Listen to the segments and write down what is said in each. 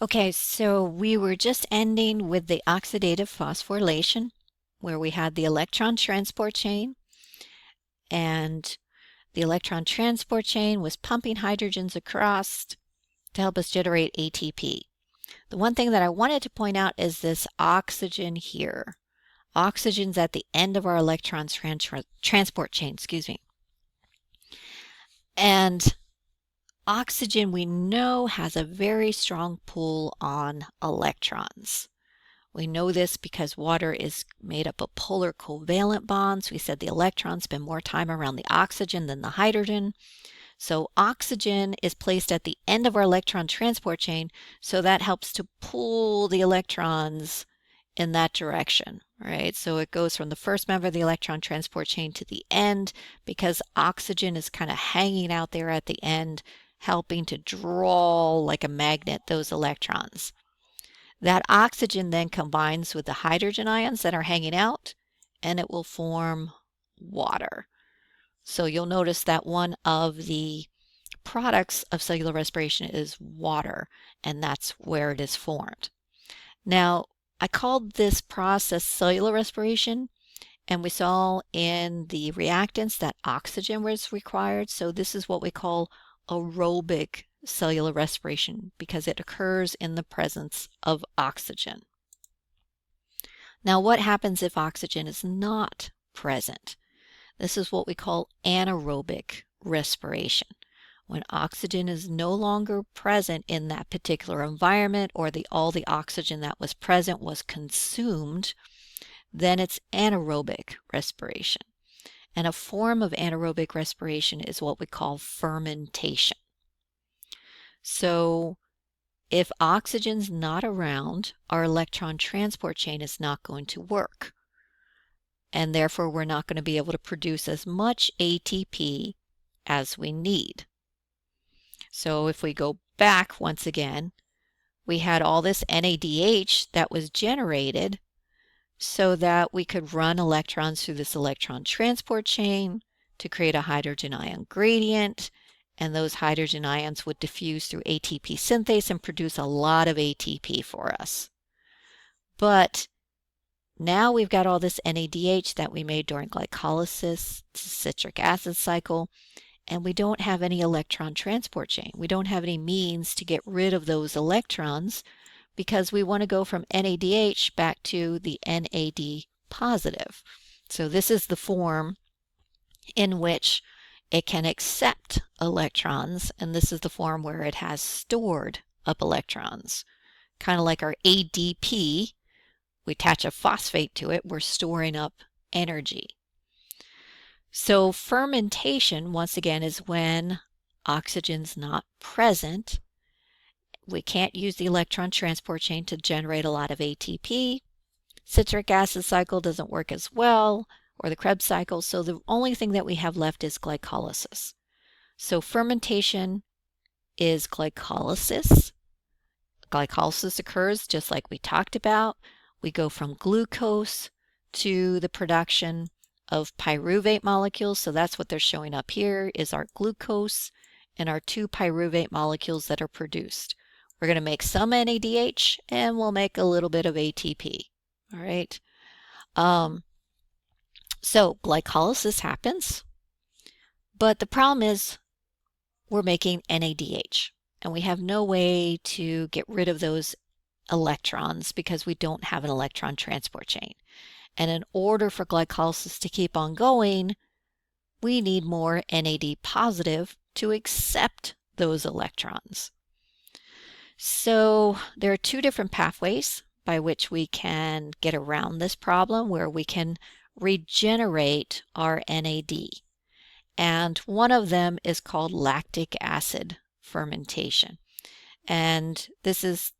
Okay, so we were just ending with the oxidative phosphorylation, where we had the electron transport chain, and the electron transport chain was pumping hydrogens across to help us generate ATP. The one thing that I wanted to point out is this oxygen here. Oxygen's at the end of our electron transport chain, excuse me. And oxygen, we know, has a very strong pull on electrons. We know this because water is made up of polar covalent bonds. We said the electrons spend more time around the oxygen than the hydrogen. So oxygen is placed at the end of our electron transport chain, so that helps to pull the electrons in that direction, right? So it goes from the first member of the electron transport chain to the end because oxygen is kind of hanging out there at the end, helping to draw like a magnet those electrons. That oxygen then combines with the hydrogen ions that are hanging out, and it will form water. So you'll notice that one of the products of cellular respiration is water, and that's where it is formed. Now, I called this process cellular respiration, and we saw in the reactants that oxygen was required. So this is what we call aerobic cellular respiration because it occurs in the presence of oxygen. Now, what happens if oxygen is not present? This is what we call anaerobic respiration. When oxygen is no longer present in that particular environment, or all the oxygen that was present was consumed, then it's anaerobic respiration. And a form of anaerobic respiration is what we call fermentation. So if oxygen's not around, our electron transport chain is not going to work. And therefore, we're not going to be able to produce as much ATP as we need. So if we go back once again, we had all this NADH that was generated so that we could run electrons through this electron transport chain to create a hydrogen ion gradient, and those hydrogen ions would diffuse through ATP synthase and produce a lot of ATP for us. But now we've got all this NADH that we made during glycolysis, citric acid cycle, and we don't have any electron transport chain. We don't have any means to get rid of those electrons because we want to go from NADH back to the NAD positive. So this is the form in which it can accept electrons, and this is the form where it has stored up electrons. Kind of like our ADP, we attach a phosphate to it, we're storing up energy. So fermentation, once again, is when oxygen's not present. We can't use the electron transport chain to generate a lot of ATP. Citric acid cycle doesn't work as well, or the Krebs cycle, so the only thing that we have left is glycolysis. So fermentation is glycolysis. Glycolysis occurs just like we talked about. We go from glucose to the production of pyruvate molecules. So that's what they're showing up here is our glucose and our two pyruvate molecules that are produced. We're going to make some NADH and we'll make a little bit of ATP. All right. So glycolysis happens, but the problem is we're making NADH and we have no way to get rid of those electrons because we don't have an electron transport chain. And in order for glycolysis to keep on going, we need more NAD positive to accept those electrons. So there are two different pathways by which we can get around this problem where we can regenerate our NAD. And one of them is called lactic acid fermentation. And this is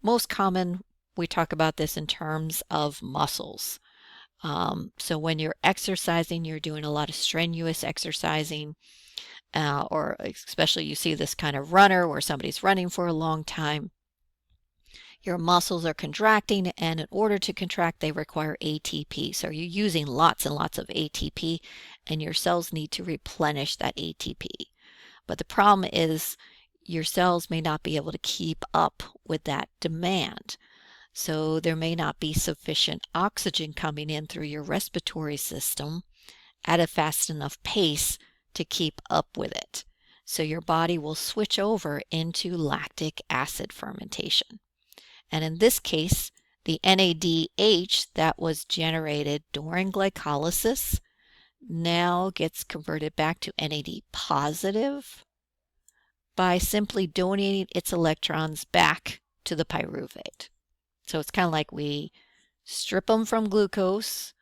most common. We talk about this in terms of muscles. So when you're exercising, you're doing a lot of strenuous exercising, or especially you see this kind of runner where somebody's running for a long time. Your muscles are contracting, and in order to contract, they require ATP. So you're using lots and lots of ATP, and your cells need to replenish that ATP. But the problem is your cells may not be able to keep up with that demand. So there may not be sufficient oxygen coming in through your respiratory system at a fast enough pace to keep up with it. So your body will switch over into lactic acid fermentation. And in this case, the NADH that was generated during glycolysis now gets converted back to NAD positive by simply donating its electrons back to the pyruvate. So it's kind of like we strip them from glucose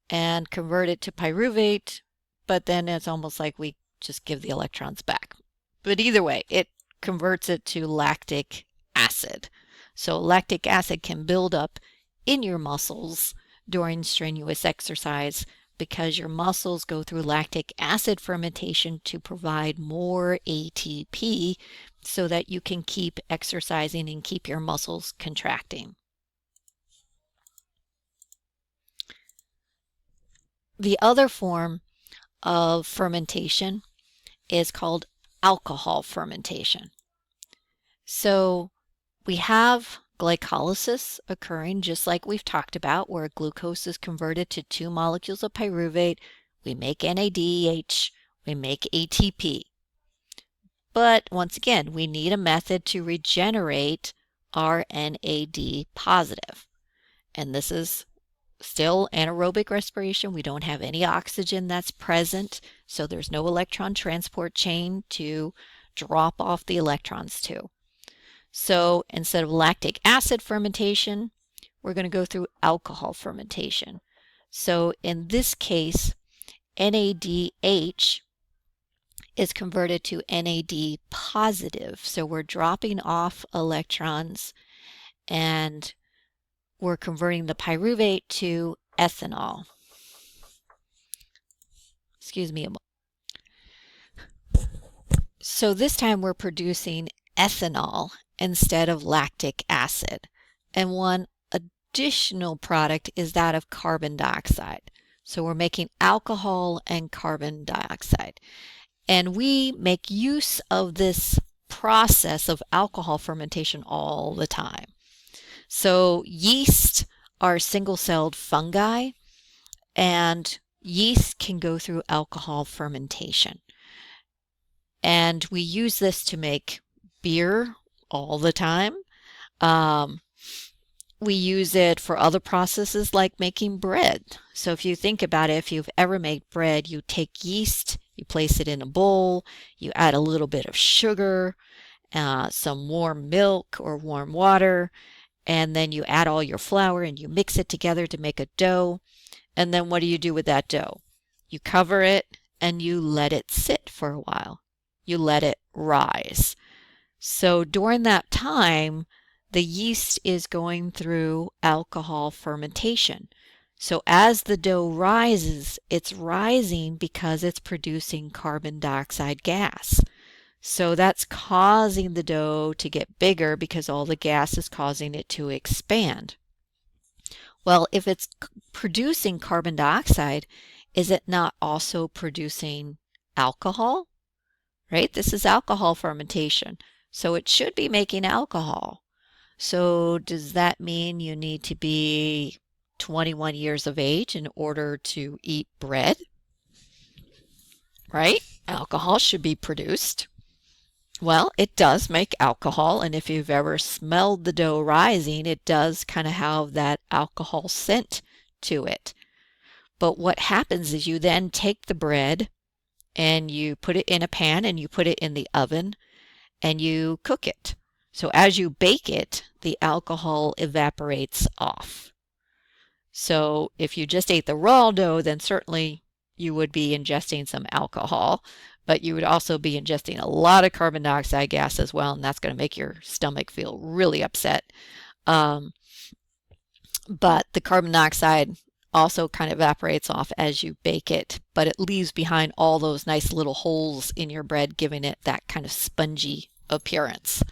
and convert it to pyruvate, but then it's almost like we just give the electrons back. But either way, it converts it to lactic acid. So lactic acid can build up in your muscles during strenuous exercise because your muscles go through lactic acid fermentation to provide more ATP so that you can keep exercising and keep your muscles contracting. The other form of fermentation is called alcohol fermentation. So we have glycolysis occurring just like we've talked about, where glucose is converted to 2 molecules of pyruvate. We make NADH, we make ATP. But once again, we need a method to regenerate our NAD positive. And this is still anaerobic respiration. We don't have any oxygen that's present, so there's no electron transport chain to drop off the electrons to. So instead of lactic acid fermentation, we're going to go through alcohol fermentation. So in this case, NADH is converted to NAD positive. So we're dropping off electrons and we're converting the pyruvate to ethanol. Excuse me. So this time we're producing ethanol instead of lactic acid. And one additional product is that of carbon dioxide. So we're making alcohol and carbon dioxide. And we make use of this process of alcohol fermentation all the time. So yeast are single-celled fungi, and yeast can go through alcohol fermentation. And we use this to make beer all the time. We use it for other processes like making bread. So if you think about it, if you've ever made bread, you take yeast, you place it in a bowl, you add a little bit of sugar, some warm milk or warm water, and then you add all your flour and you mix it together to make a dough. And then what do you do with that dough? You cover it and you let it sit for a while. You let it rise. So during that time, the yeast is going through alcohol fermentation. So as the dough rises, it's rising because it's producing carbon dioxide gas. So that's causing the dough to get bigger because all the gas is causing it to expand. Well, if it's producing carbon dioxide, is it not also producing alcohol? Right? This is alcohol fermentation. So it should be making alcohol. So does that mean you need to be 21 years of age in order to eat bread? Right? Alcohol should be produced. Well, it does make alcohol, and if you've ever smelled the dough rising, it does kind of have that alcohol scent to it. But what happens is you then take the bread and you put it in a pan and you put it in the oven and you cook it. So as you bake it, the alcohol evaporates off. So if you just ate the raw dough, then certainly you would be ingesting some alcohol, but you would also be ingesting a lot of carbon dioxide gas as well, and that's going to make your stomach feel really upset. But the carbon dioxide also kind of evaporates off as you bake it, but it leaves behind all those nice little holes in your bread, giving it that kind of spongy appearance.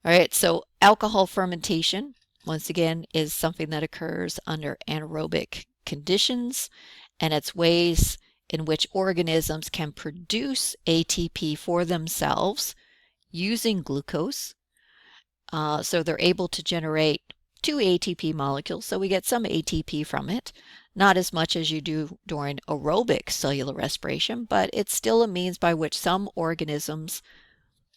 All right, so alcohol fermentation, once again, is something that occurs under anaerobic conditions, and it's ways in which organisms can produce ATP for themselves using glucose. So they're able to generate 2 ATP molecules, so we get some ATP from it. Not as much as you do during aerobic cellular respiration, but it's still a means by which some organisms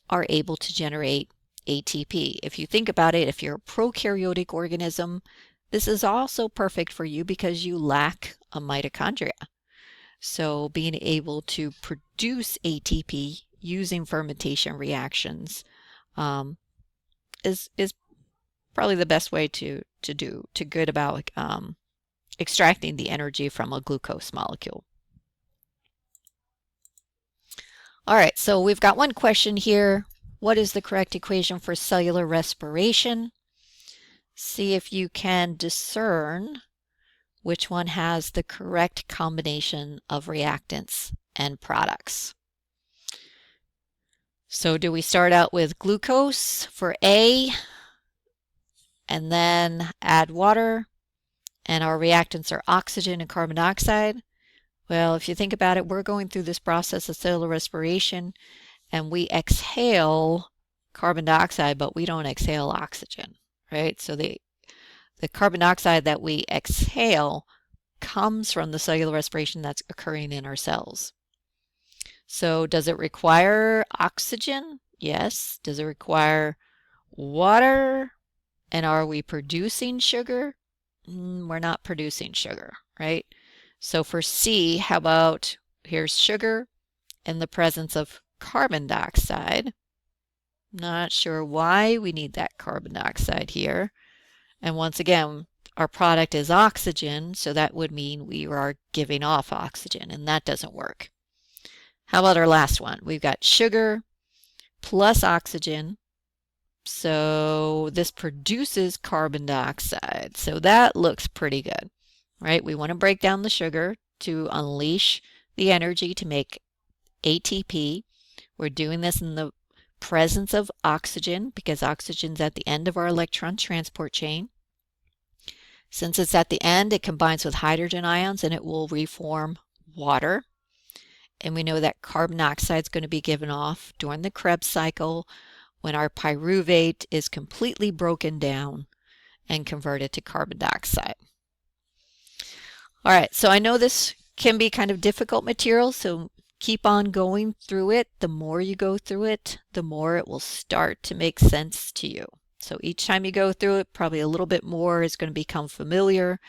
are able to generate ATP. If you think about it, if you're a prokaryotic organism, this is also perfect for you because you lack a mitochondria. So being able to produce ATP using fermentation reactions is probably the best way to good about extracting the energy from a glucose molecule. All right, so we've got one question here. What is the correct equation for cellular respiration? See if you can discern which one has the correct combination of reactants and products. So do we start out with glucose for A and then add water, and our reactants are oxygen and carbon dioxide? Well, if you think about it, we're going through this process of cellular respiration and we exhale carbon dioxide, but we don't exhale oxygen, right? So the carbon dioxide that we exhale comes from the cellular respiration that's occurring in our cells. So does it require oxygen? Yes. Does it require water? And are we producing sugar? We're not producing sugar, right? So for C, how about here's sugar in the presence of carbon dioxide. Not sure why we need that carbon dioxide here. And once again, our product is oxygen, so that would mean we are giving off oxygen, and that doesn't work. How about our last one? We've got sugar plus oxygen. So this produces carbon dioxide. So that looks pretty good, right? We want to break down the sugar to unleash the energy to make ATP. We're doing this in the presence of oxygen because oxygen's at the end of our electron transport chain. Since it's at the end, it combines with hydrogen ions and it will reform water. And we know that carbon dioxide is going to be given off during the Krebs cycle when our pyruvate is completely broken down and converted to carbon dioxide. All right, so I know this can be kind of difficult material, so keep on going through it. The more you go through it, the more it will start to make sense to you. So each time you go through it, probably a little bit more is going to become familiar,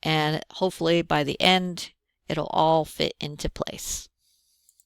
and hopefully by the end, it'll all fit into place.